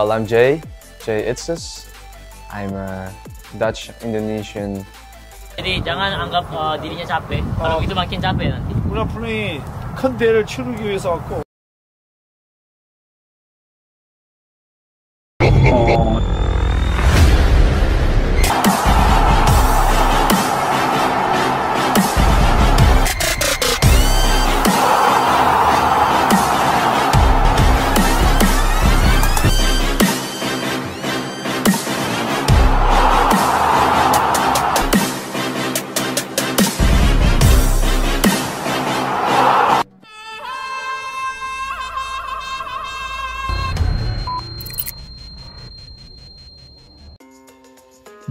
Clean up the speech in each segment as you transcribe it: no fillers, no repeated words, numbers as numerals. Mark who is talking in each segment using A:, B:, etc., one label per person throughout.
A: Well, I'm Jay Itzes. I'm a Dutch Indonesian.
B: Jadi jangan anggap dirinya capek. Kalau itu makin capek nanti.
C: 문화프로이 큰 대회를 치르기 위해서 왔고.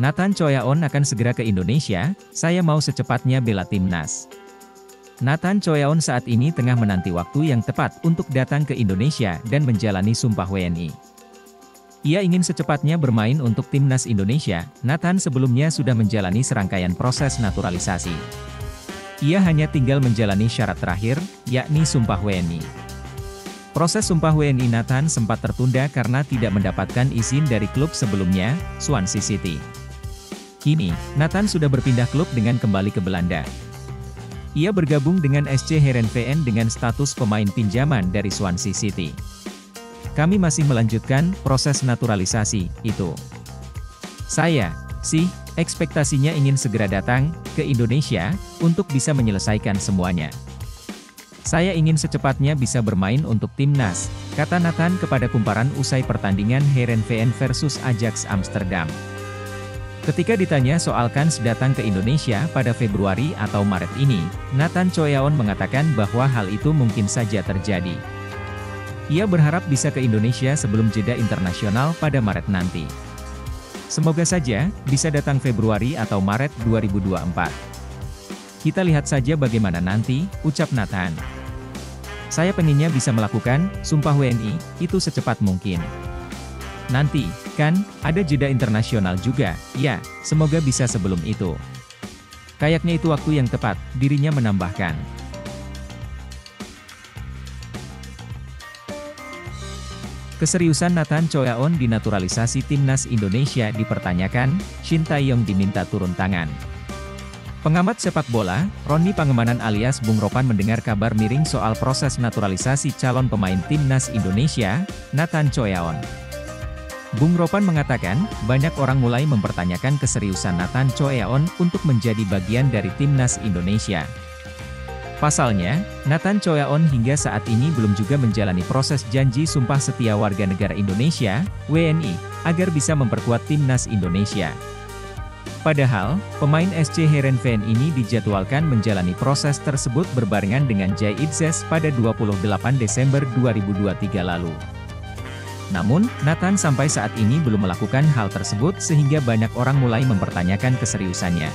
D: Nathan Choyaon akan segera ke Indonesia, saya mau secepatnya bela timnas. Nathan Choyaon saat ini tengah menanti waktu yang tepat untuk datang ke Indonesia dan menjalani Sumpah WNI. Ia ingin secepatnya bermain untuk timnas Indonesia. Nathan sebelumnya sudah menjalani serangkaian proses naturalisasi. Ia hanya tinggal menjalani syarat terakhir, yakni Sumpah WNI. Proses Sumpah WNI Nathan sempat tertunda karena tidak mendapatkan izin dari klub sebelumnya, Swansea City. Kini, Nathan sudah berpindah klub dengan kembali ke Belanda. Ia bergabung dengan SC Heerenveen dengan status pemain pinjaman dari Swansea City. Kami masih melanjutkan proses naturalisasi itu. Saya, ekspektasinya ingin segera datang ke Indonesia untuk bisa menyelesaikan semuanya. Saya ingin secepatnya bisa bermain untuk timnas, kata Nathan kepada Kumparan usai pertandingan Heerenveen versus Ajax Amsterdam. Ketika ditanya soal kans datang ke Indonesia pada Februari atau Maret ini, Nathan Choyaon mengatakan bahwa hal itu mungkin saja terjadi. Ia berharap bisa ke Indonesia sebelum jeda internasional pada Maret nanti. Semoga saja bisa datang Februari atau Maret 2024. Kita lihat saja bagaimana nanti, ucap Nathan. Saya pengennya bisa melakukan Sumpah WNI itu secepat mungkin. Nanti, kan, ada jeda internasional juga, ya, semoga bisa sebelum itu. Kayaknya itu waktu yang tepat, dirinya menambahkan. Keseriusan Nathan Choyaon di naturalisasi timnas Indonesia dipertanyakan, Shin Tae-yong diminta turun tangan. Pengamat sepak bola, Roni Pangemanan alias Bung Ropan mendengar kabar miring soal proses naturalisasi calon pemain timnas Indonesia, Nathan Choyaon. Bung Ropan mengatakan, banyak orang mulai mempertanyakan keseriusan Nathan Choyaon untuk menjadi bagian dari timnas Indonesia. Pasalnya, Nathan Choyaon hingga saat ini belum juga menjalani proses janji sumpah setia warga negara Indonesia, WNI, agar bisa memperkuat timnas Indonesia. Padahal, pemain SC Heerenveen ini dijadwalkan menjalani proses tersebut berbarengan dengan Jay Itzes pada 28 Desember 2023 lalu. Namun, Nathan sampai saat ini belum melakukan hal tersebut sehingga banyak orang mulai mempertanyakan keseriusannya.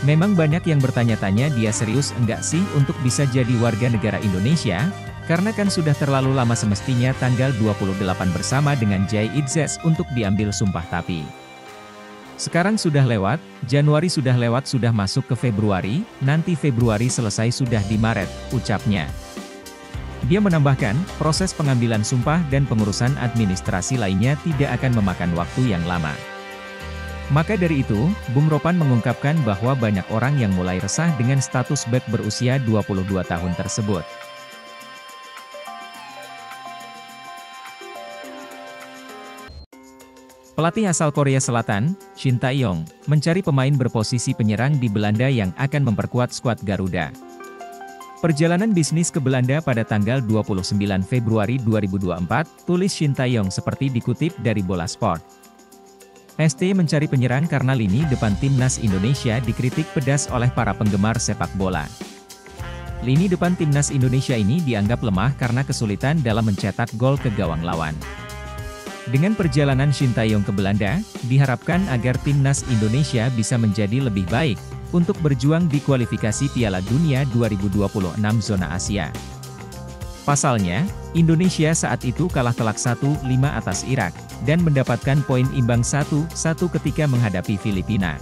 D: Memang banyak yang bertanya-tanya dia serius enggak sih untuk bisa jadi warga negara Indonesia? Karena kan sudah terlalu lama semestinya tanggal 28 bersama dengan Jay Itzes untuk diambil sumpah tapi. Sekarang sudah lewat, Januari sudah lewat sudah masuk ke Februari, nanti Februari selesai sudah di Maret, ucapnya. Dia menambahkan, proses pengambilan sumpah dan pengurusan administrasi lainnya tidak akan memakan waktu yang lama. Maka dari itu, Bung Ropan mengungkapkan bahwa banyak orang yang mulai resah dengan status bek berusia 22 tahun tersebut. Pelatih asal Korea Selatan, Shin Tae-yong, mencari pemain berposisi penyerang di Belanda yang akan memperkuat skuad Garuda. Perjalanan bisnis ke Belanda pada tanggal 29 Februari 2024, tulis Shin Tae-yong seperti dikutip dari Bola Sport. ST mencari penyerang karena lini depan timnas Indonesia dikritik pedas oleh para penggemar sepak bola. Lini depan timnas Indonesia ini dianggap lemah karena kesulitan dalam mencetak gol ke gawang lawan. Dengan perjalanan Shin Tae-yong ke Belanda, diharapkan agar timnas Indonesia bisa menjadi lebih baik untuk berjuang di kualifikasi Piala Dunia 2026 zona Asia. Pasalnya, Indonesia saat itu kalah telak 1-5 atas Irak, dan mendapatkan poin imbang 1-1 ketika menghadapi Filipina.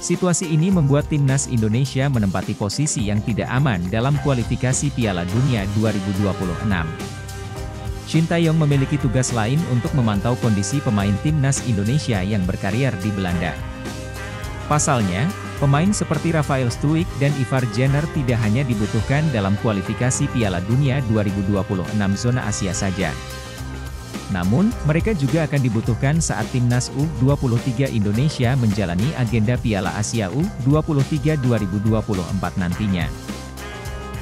D: Situasi ini membuat timnas Indonesia menempati posisi yang tidak aman dalam kualifikasi Piala Dunia 2026. Sintayong memiliki tugas lain untuk memantau kondisi pemain timnas Indonesia yang berkarier di Belanda. Pasalnya, pemain seperti Rafael Struijk dan Ivar Jenner tidak hanya dibutuhkan dalam kualifikasi Piala Dunia 2026 zona Asia saja. Namun, mereka juga akan dibutuhkan saat timnas U23 Indonesia menjalani agenda Piala Asia U23 2024 nantinya.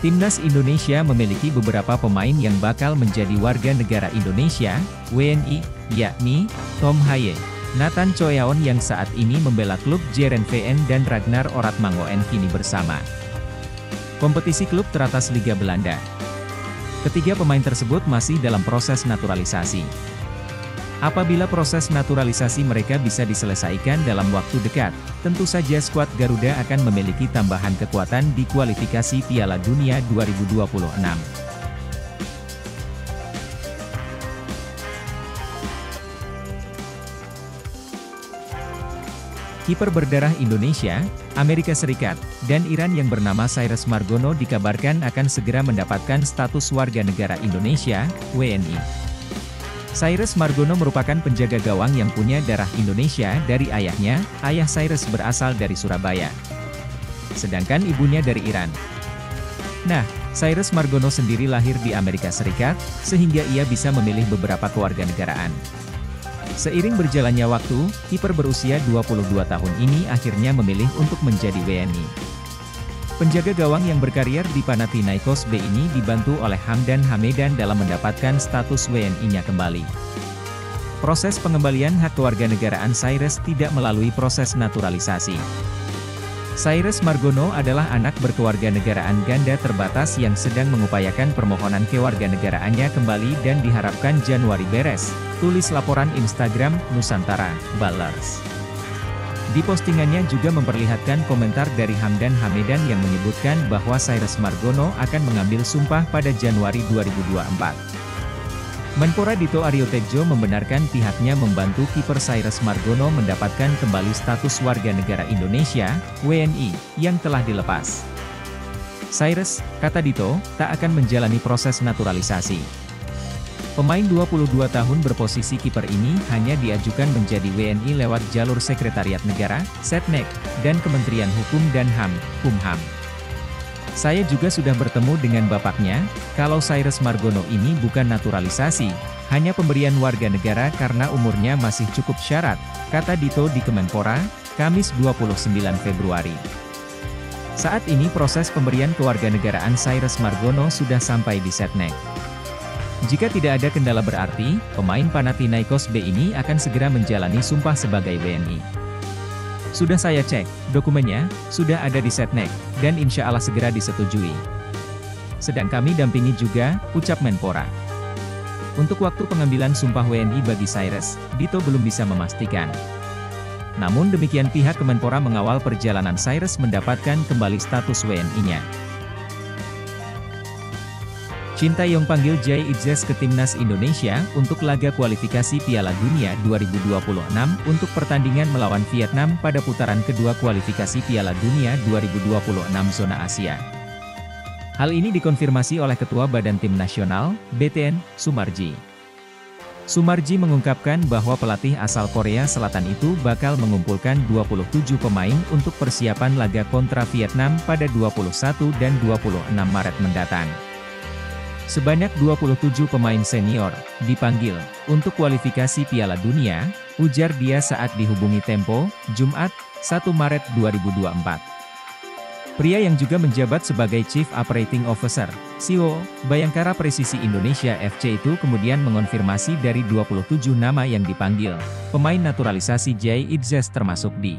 D: Timnas Indonesia memiliki beberapa pemain yang bakal menjadi warga negara Indonesia, WNI, yakni Tom Haye, Nathan Choyaon yang saat ini membela klub Heerenveen dan Ragnar Oratmangoen kini bersama kompetisi klub teratas Liga Belanda. Ketiga pemain tersebut masih dalam proses naturalisasi. Apabila proses naturalisasi mereka bisa diselesaikan dalam waktu dekat, tentu saja skuad Garuda akan memiliki tambahan kekuatan di kualifikasi Piala Dunia 2026. Kiper berdarah Indonesia, Amerika Serikat, dan Iran yang bernama Cyrus Margono dikabarkan akan segera mendapatkan status warga negara Indonesia, WNI. Cyrus Margono merupakan penjaga gawang yang punya darah Indonesia dari ayahnya. Ayah Cyrus berasal dari Surabaya, sedangkan ibunya dari Iran. Nah, Cyrus Margono sendiri lahir di Amerika Serikat, sehingga ia bisa memilih beberapa kewarganegaraan. Seiring berjalannya waktu, kiper berusia 22 tahun ini akhirnya memilih untuk menjadi WNI. Penjaga gawang yang berkarier di Panathinaikos B ini dibantu oleh Hamdan Hamedan dalam mendapatkan status WNI-nya kembali. Proses pengembalian hak kewarganegaraan Cyrus tidak melalui proses naturalisasi. Cyrus Margono adalah anak berkewarganegaraan ganda terbatas yang sedang mengupayakan permohonan kewarganegaraannya kembali dan diharapkan Januari beres, tulis laporan Instagram Nusantara Ballers. Di postingannya juga memperlihatkan komentar dari Hamdan Hamedan yang menyebutkan bahwa Cyrus Margono akan mengambil sumpah pada Januari 2024. Menpora Dito Aryo Tejo membenarkan pihaknya membantu kiper Cyrus Margono mendapatkan kembali status warga negara Indonesia, WNI, yang telah dilepas. Cyrus, kata Dito, tak akan menjalani proses naturalisasi. Pemain 22 tahun berposisi kiper ini hanya diajukan menjadi WNI lewat jalur Sekretariat Negara, Setnek, dan Kementerian Hukum dan HAM, Kumham. Saya juga sudah bertemu dengan bapaknya. Kalau Cyrus Margono ini bukan naturalisasi, hanya pemberian warga negara karena umurnya masih cukup syarat, kata Dito di Kemenpora, Kamis 29 Februari. Saat ini proses pemberian kewarganegaraan Cyrus Margono sudah sampai di Setnek. Jika tidak ada kendala berarti, pemain Panathinaikos B ini akan segera menjalani sumpah sebagai WNI. Sudah saya cek, dokumennya, sudah ada di Setnek, dan insya Allah segera disetujui. Sedang kami dampingi juga, ucap Menpora. Untuk waktu pengambilan sumpah WNI bagi Cyrus, Dito belum bisa memastikan. Namun demikian pihak Kemenpora mengawal perjalanan Cyrus mendapatkan kembali status WNI-nya. Sintayong panggil Jai Itzes ke Timnas Indonesia untuk laga kualifikasi Piala Dunia 2026 untuk pertandingan melawan Vietnam pada putaran kedua kualifikasi Piala Dunia 2026 zona Asia. Hal ini dikonfirmasi oleh Ketua Badan Tim Nasional, BTN, Sumarji. Sumarji mengungkapkan bahwa pelatih asal Korea Selatan itu bakal mengumpulkan 27 pemain untuk persiapan laga kontra Vietnam pada 21 dan 26 Maret mendatang. Sebanyak 27 pemain senior dipanggil untuk kualifikasi Piala Dunia, ujar dia saat dihubungi Tempo, Jumat, 1 Maret 2024. Pria yang juga menjabat sebagai Chief Operating Officer, CEO, Bayangkara Presisi Indonesia FC itu kemudian mengonfirmasi dari 27 nama yang dipanggil, pemain naturalisasi Jai Itzes termasuk di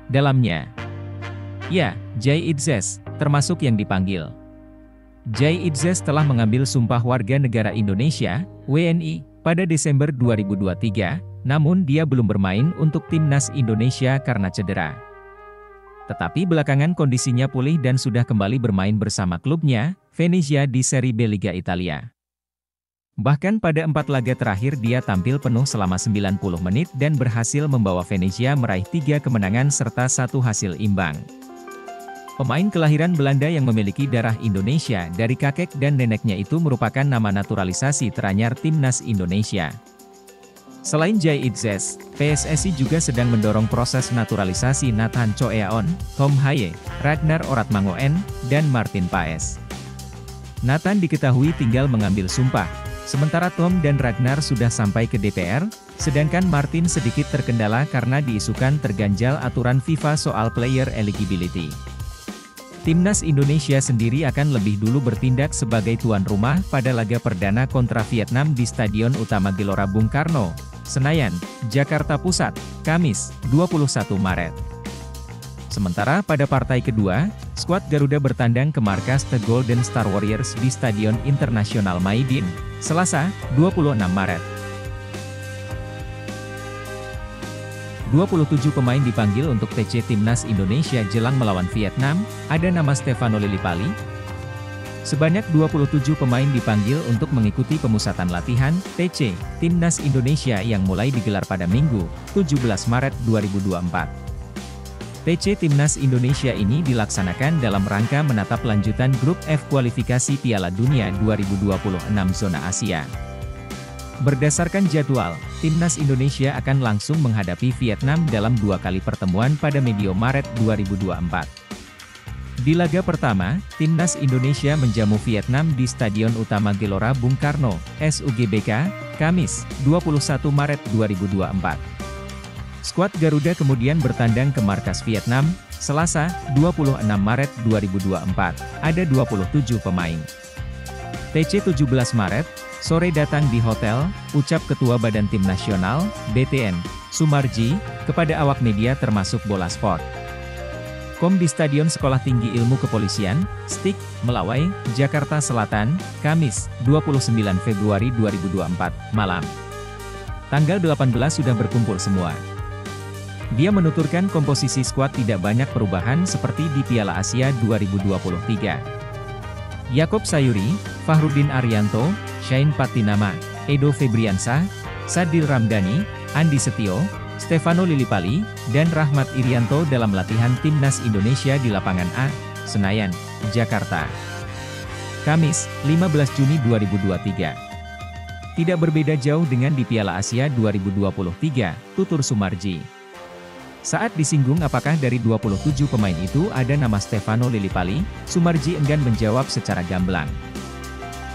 D: dalamnya. Ya, Jai Itzes, termasuk yang dipanggil. Jai Itzes telah mengambil sumpah warga negara Indonesia, WNI, pada Desember 2023, namun dia belum bermain untuk Timnas Indonesia karena cedera. Tetapi belakangan kondisinya pulih dan sudah kembali bermain bersama klubnya, Venezia di Serie B Liga Italia. Bahkan pada 4 laga terakhir dia tampil penuh selama 90 menit dan berhasil membawa Venezia meraih 3 kemenangan serta 1 hasil imbang. Pemain kelahiran Belanda yang memiliki darah Indonesia dari kakek dan neneknya itu merupakan nama naturalisasi teranyar timnas Indonesia. Selain Jay Itzes, PSSI juga sedang mendorong proses naturalisasi Nathan Choeaon, Tom Haye, Ragnar Oratmangoen, dan Martin Paes. Nathan diketahui tinggal mengambil sumpah, sementara Tom dan Ragnar sudah sampai ke DPR, sedangkan Martin sedikit terkendala karena diisukan terganjal aturan FIFA soal player eligibility. Timnas Indonesia sendiri akan lebih dulu bertindak sebagai tuan rumah pada laga perdana kontra Vietnam di Stadion Utama Gelora Bung Karno, Senayan, Jakarta Pusat, Kamis, 21 Maret. Sementara pada partai kedua, skuad Garuda bertandang ke markas The Golden Star Warriors di Stadion Internasional Maidin, Selasa, 26 Maret. 27 pemain dipanggil untuk TC Timnas Indonesia jelang melawan Vietnam, ada nama Stefano Lillipali. Sebanyak 27 pemain dipanggil untuk mengikuti pemusatan latihan TC Timnas Indonesia yang mulai digelar pada Minggu, 17 Maret 2024. TC Timnas Indonesia ini dilaksanakan dalam rangka menatap lanjutan grup F kualifikasi Piala Dunia 2026 zona Asia. Berdasarkan jadwal, Timnas Indonesia akan langsung menghadapi Vietnam dalam 2 kali pertemuan pada medio Maret 2024. Di laga pertama, Timnas Indonesia menjamu Vietnam di Stadion Utama Gelora Bung Karno, SUGBK, Kamis, 21 Maret 2024. Skuad Garuda kemudian bertandang ke markas Vietnam, Selasa, 26 Maret 2024, ada 27 pemain. TC 17 Maret, sore datang di hotel, ucap Ketua Badan Tim Nasional, BTN, Sumarji, kepada awak media termasuk Bola Sport. Di Stadion Sekolah Tinggi Ilmu Kepolisian, STIK, Melawai, Jakarta Selatan, Kamis, 29 Februari 2024, malam. Tanggal 18 sudah berkumpul semua. Dia menuturkan komposisi skuad tidak banyak perubahan seperti di Piala Asia 2023. Yakob Sayuri, Fahrudin Arianto, Shain Patinama, Edo Febriansah, Sadil Ramdhani, Andi Setio, Stefano Lillipali, dan Rahmat Irianto dalam latihan Timnas Indonesia di lapangan A, Senayan, Jakarta. Kamis, 15 Juni 2023. Tidak berbeda jauh dengan di Piala Asia 2023, tutur Sumarji. Saat disinggung apakah dari 27 pemain itu ada nama Stefano Lillipali, Sumarji enggan menjawab secara gamblang.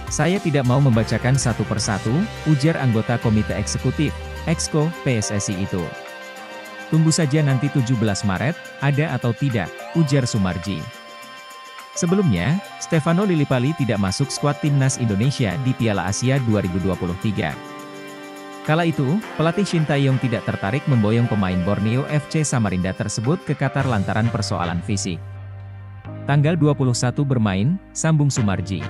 D: Saya tidak mau membacakan satu persatu, ujar anggota Komite Eksekutif, Exco, PSSI itu. Tunggu saja nanti 17 Maret, ada atau tidak, ujar Sumarji. Sebelumnya, Stefano Lillipali tidak masuk skuad Timnas Indonesia di Piala Asia 2023. Kala itu, pelatih Shin Tae-yong tidak tertarik memboyong pemain Borneo FC Samarinda tersebut ke Qatar lantaran persoalan fisik. Tanggal 21 bermain, sambung Sumarji.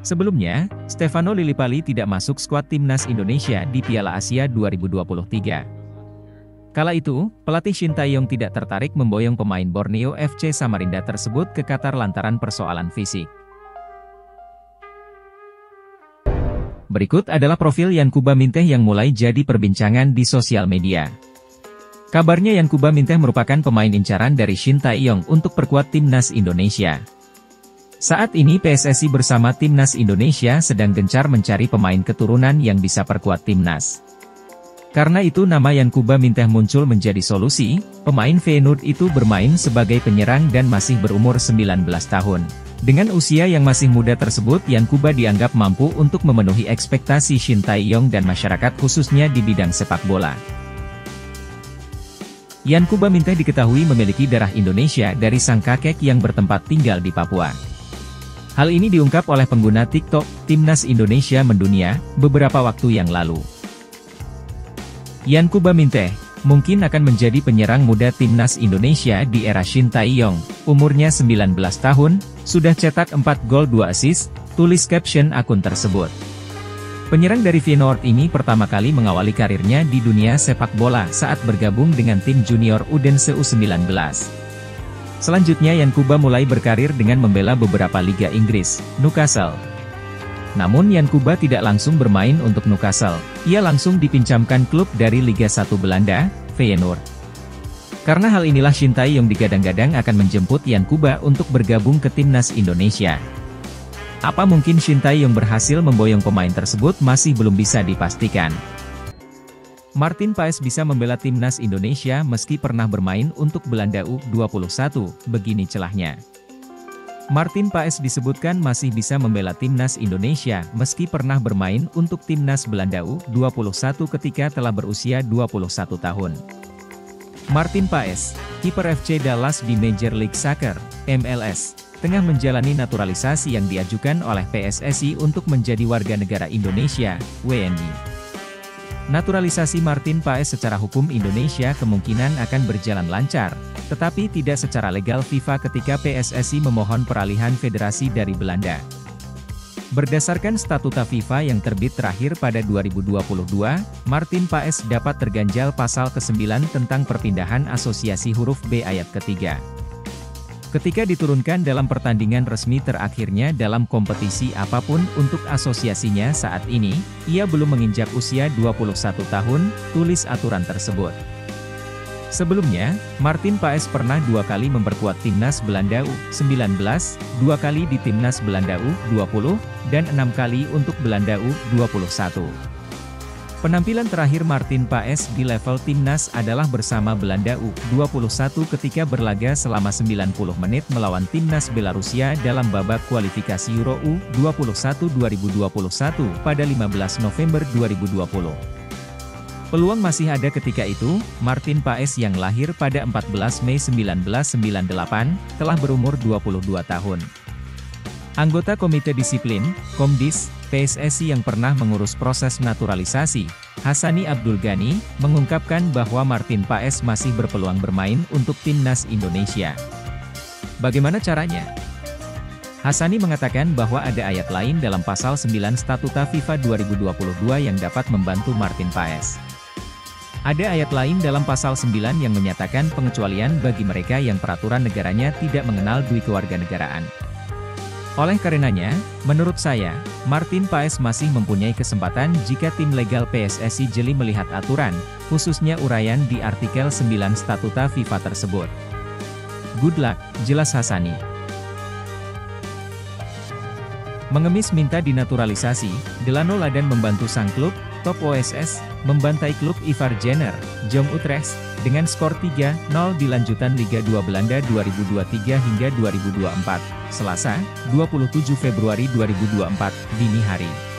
D: Sebelumnya, Stefano Lillipali tidak masuk skuad Timnas Indonesia di Piala Asia 2023. Kala itu, pelatih Shin Tae-yong tidak tertarik memboyong pemain Borneo FC Samarinda tersebut ke Qatar lantaran persoalan fisik. Berikut adalah profil Yankuba Minteh yang mulai jadi perbincangan di sosial media. Kabarnya Yankuba Minteh merupakan pemain incaran dari Shin Tae-yong untuk perkuat Timnas Indonesia. Saat ini PSSI bersama Timnas Indonesia sedang gencar mencari pemain keturunan yang bisa perkuat Timnas. Karena itu nama Yankuba Minteh muncul menjadi solusi, pemain Feyenoord itu bermain sebagai penyerang dan masih berumur 19 tahun. Dengan usia yang masih muda tersebut Yankuba dianggap mampu untuk memenuhi ekspektasi Shin Tae-yong dan masyarakat khususnya di bidang sepak bola. Yankuba Minteh diketahui memiliki darah Indonesia dari sang kakek yang bertempat tinggal di Papua. Hal ini diungkap oleh pengguna TikTok, Timnas Indonesia Mendunia, beberapa waktu yang lalu. Yankuba Minteh, mungkin akan menjadi penyerang muda Timnas Indonesia di era Shin Tae-yong, umurnya 19 tahun, sudah cetak 4 gol 2 assist, tulis caption akun tersebut. Penyerang dari Feyenoord ini pertama kali mengawali karirnya di dunia sepak bola saat bergabung dengan tim junior Odense U19. Selanjutnya Yankuba mulai berkarir dengan membela beberapa liga Inggris, Newcastle. Namun Yankuba tidak langsung bermain untuk Newcastle, ia langsung dipinjamkan klub dari Liga 1 Belanda, Feyenoord. Karena hal inilah Shin Tae-yong digadang-gadang akan menjemput Yan Kuba untuk bergabung ke timnas Indonesia. Apa mungkin Shin Tae-yong berhasil memboyong pemain tersebut masih belum bisa dipastikan. Martin Paes bisa membela timnas Indonesia meski pernah bermain untuk Belanda U21, begini celahnya. Martin Paes disebutkan masih bisa membela timnas Indonesia meski pernah bermain untuk timnas Belanda U21 ketika telah berusia 21 tahun. Martin Paes, kiper FC Dallas di Major League Soccer, MLS, tengah menjalani naturalisasi yang diajukan oleh PSSI untuk menjadi warga negara Indonesia, WNI. Naturalisasi Martin Paes secara hukum Indonesia kemungkinan akan berjalan lancar, tetapi tidak secara legal FIFA ketika PSSI memohon peralihan federasi dari Belanda. Berdasarkan statuta FIFA yang terbit terakhir pada 2022, Martin Paes dapat terganjal pasal ke-9 tentang perpindahan asosiasi huruf B ayat ketiga. Ketika diturunkan dalam pertandingan resmi terakhirnya dalam kompetisi apapun untuk asosiasinya saat ini, ia belum menginjak usia 21 tahun, tulis aturan tersebut. Sebelumnya, Martin Paes pernah 2 kali memperkuat timnas Belanda U19, 2 kali di timnas Belanda U20, dan 6 kali untuk Belanda U21. Penampilan terakhir Martin Paes di level timnas adalah bersama Belanda U21 ketika berlaga selama 90 menit melawan timnas Belarusia dalam babak kualifikasi Euro U21 2021 pada 15 November 2020. Peluang masih ada ketika itu. Martin Paes yang lahir pada 14 Mei 1998, telah berumur 22 tahun. Anggota Komite Disiplin, Komdis, PSSI yang pernah mengurus proses naturalisasi, Hassani Abdul Ghani, mengungkapkan bahwa Martin Paes masih berpeluang bermain untuk timnas Indonesia. Bagaimana caranya? Hassani mengatakan bahwa ada ayat lain dalam pasal 9 Statuta FIFA 2022 yang dapat membantu Martin Paes. Ada ayat lain dalam pasal 9 yang menyatakan pengecualian bagi mereka yang peraturan negaranya tidak mengenal kewarganegaraan. Oleh karenanya, menurut saya, Martin Paes masih mempunyai kesempatan jika tim legal PSSI jeli melihat aturan, khususnya uraian di artikel 9 Statuta FIFA tersebut. Good luck, jelas Hassani. Mengemis minta dinaturalisasi, Delano Ladan membantu sang klub, top OSS, membantai klub Ivar Jenner, Jong Utrecht, dengan skor 3-0 di lanjutan Liga 2 Belanda 2023 hingga 2024, Selasa, 27 Februari 2024, dini hari.